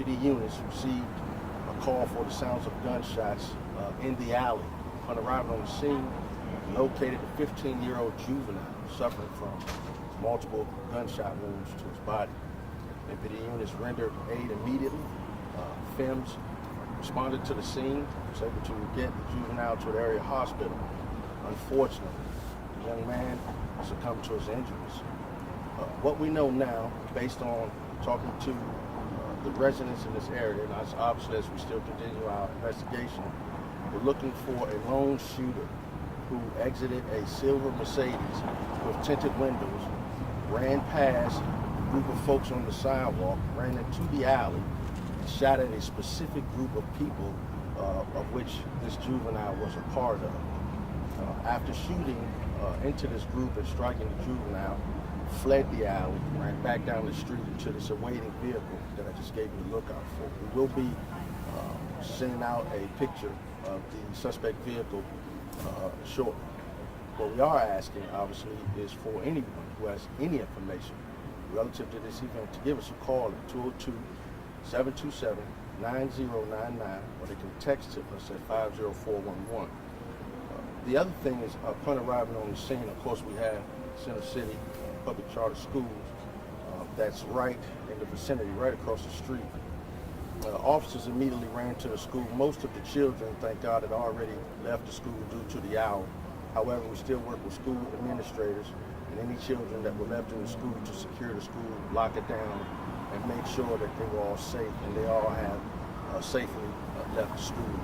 MPD units received a call for the sounds of gunshots in the alley. Upon arriving on the scene, located a 15-year-old juvenile suffering from multiple gunshot wounds to his body. MPD units rendered aid immediately. FEMS responded to the scene, was able to get the juvenile to the area hospital. Unfortunately, the young man succumbed to his injuries. What we know now, based on talking to the residents in this area, and obviously as we still continue our investigation, we're looking for a lone shooter who exited a silver Mercedes with tinted windows, ran past a group of folks on the sidewalk, ran into the alley, and shot at a specific group of people of which this juvenile was a part of. After shooting into this group and striking the juvenile, fled the alley, ran back down the street into this awaiting vehicle that I just gave you the lookout for. We will be sending out a picture of the suspect vehicle shortly. What we are asking, obviously, is for anyone who has any information relative to this event to give us a call at 202-727-9099, or they can text us at 50411. The other thing is, upon arriving on the scene, of course, we have Center City Public Charter Schools that's right in the vicinity, right across the street. Officers immediately ran to the school. Most of the children, thank God, had already left the school due to the hour. However, we still work with school administrators and any children that were left in the school to secure the school, lock it down, and make sure that they were all safe and they all have safely left the school.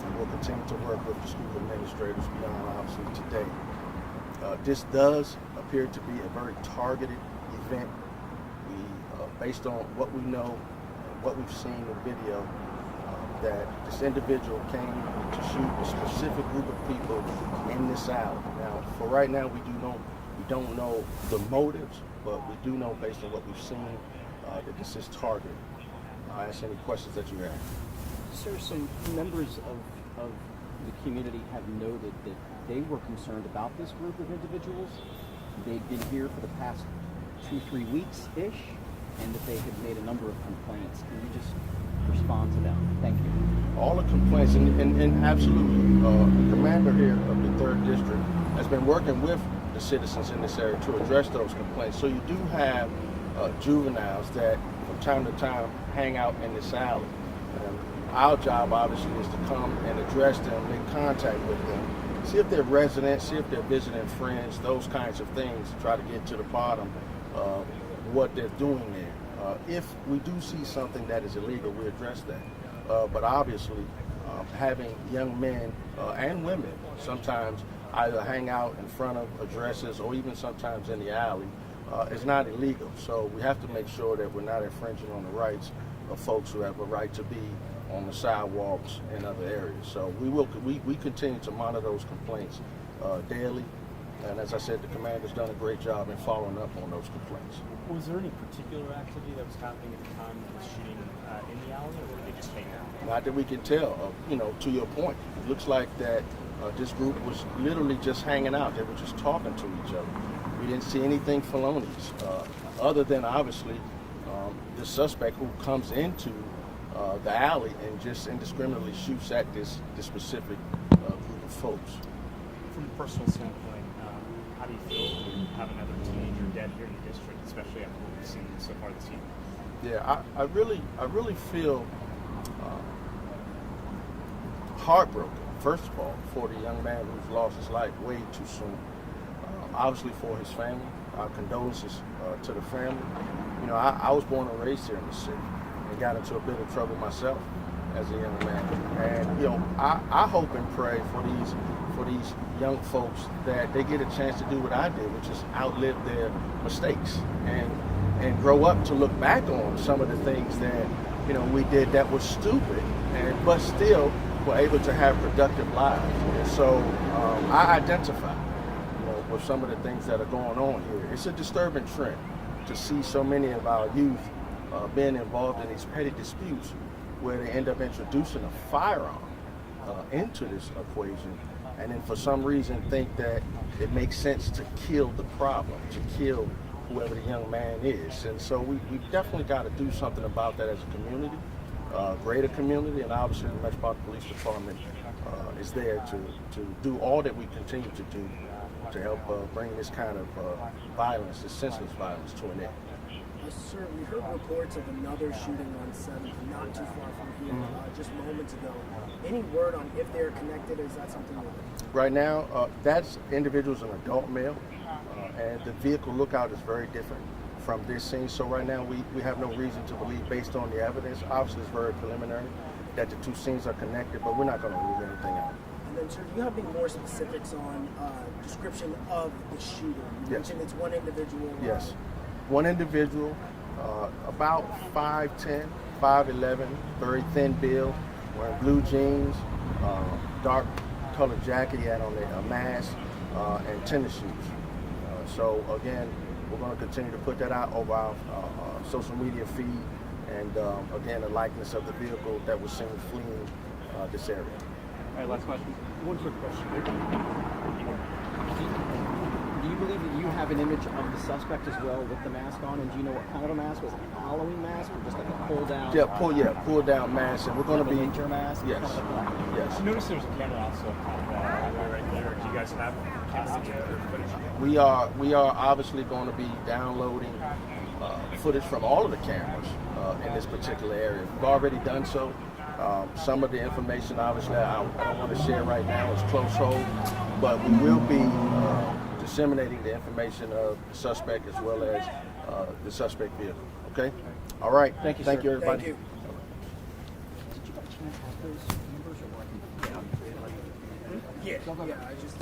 And we'll continue to work with the school administrators beyond, obviously, today. This does appear to be a very targeted event. Based on what we know, what we've seen in video, that this individual came to shoot a specific group of people in this alley. Now, for right now, we don't know the motives, but we do know, based on what we've seen, that this is targeted. I ask any questions that you have. Sir, some members of the community have noted that they were concerned about this group of individuals. They've been here for the past 2-3 weeks-ish, and that they have made a number of complaints. Can you just respond to them? Thank you. All the complaints, and absolutely, the commander here of the 3rd District has been working with the citizens in this area to address those complaints. So you do have juveniles that from time to time hang out in this alley. Our job, obviously, is to come and address them, make contact with them, see if they're residents, see if they're visiting friends, those kinds of things, try to get to the bottom of what they're doing there. If we do see something that is illegal, we address that. But obviously, having young men and women sometimes either hang out in front of addresses or even sometimes in the alley is not illegal. So we have to make sure that we're not infringing on the rights of folks who have a right to be on the sidewalks and other areas. So we continue to monitor those complaints daily. And as I said, the commander's done a great job in following up on those complaints. Was there any particular activity that was happening at the time of the shooting in the alley, or were they just hanging out? Not that we can tell. To your point, it looks like that this group was literally just hanging out. They were just talking to each other. We didn't see anything felonious, other than obviously the suspect who comes into the alley and just indiscriminately shoots at this specific group of folks. From a personal standpoint, how do you feel having another teenager dead here in the district, especially after what we've seen so far this year? Yeah, I really feel heartbroken, first of all, for the young man who's lost his life way too soon. Obviously for his family, our condolences to the family. I was born and raised here in the city and got into a bit of trouble myself as a young man. And I hope and pray for these young folks that they get a chance to do what I did, which is outlive their mistakes and grow up to look back on some of the things that we did that was stupid, but still were able to have productive lives. And so I identify with some of the things that are going on here. It's a disturbing trend to see so many of our youth being involved in these petty disputes where they end up introducing a firearm into this equation, and then for some reason think that it makes sense to kill the problem, to kill whoever the young man is. And so we definitely got to do something about that as a community. greater community, and obviously the Metropolitan Police Department is there to do all that we continue to do to help bring this kind of violence, this senseless violence, to an end. Sir, we heard reports of another shooting on 7th, not too far from here, just moments ago. Any word on if they're connected? Is that something that... Right now, that individual is an adult male, and the vehicle lookout is very different from this scene. So right now, we have no reason to believe, based on the evidence, obviously it's very preliminary, that the two scenes are connected, but we're not going to rule anything out. And then, sir, do you have any more specifics on description of the shooter? You Yes. mentioned it's one individual. Yes. One individual, about 5'10", 5'11", very thin build, wearing blue jeans, dark colored jacket, he had on a mask, and tennis shoes. So again, we're going to continue to put that out over our social media feed, and again, the likeness of the vehicle that was seen fleeing this area. All right, last question. One quick question. Do you believe that you have an image of the suspect as well with the mask on? And do you know what kind of a mask? Was it a Halloween mask or just like a pull down? Pull down mask, and we're going to be winter mask? Yes, Kind of like that? yes. I noticed there was a camera also right there. Do you guys have camera footage? We are obviously going to be downloading footage from all of the cameras in this particular area. We've already done so. Some of the information, obviously, I don't want to share right now. It's close hold, but we will be disseminating the information of the suspect as well as the suspect vehicle. Okay? All right. Thank you, Thank sir. you, everybody. Thank you. Did you by chance have those numbers or were you? Yeah, I just...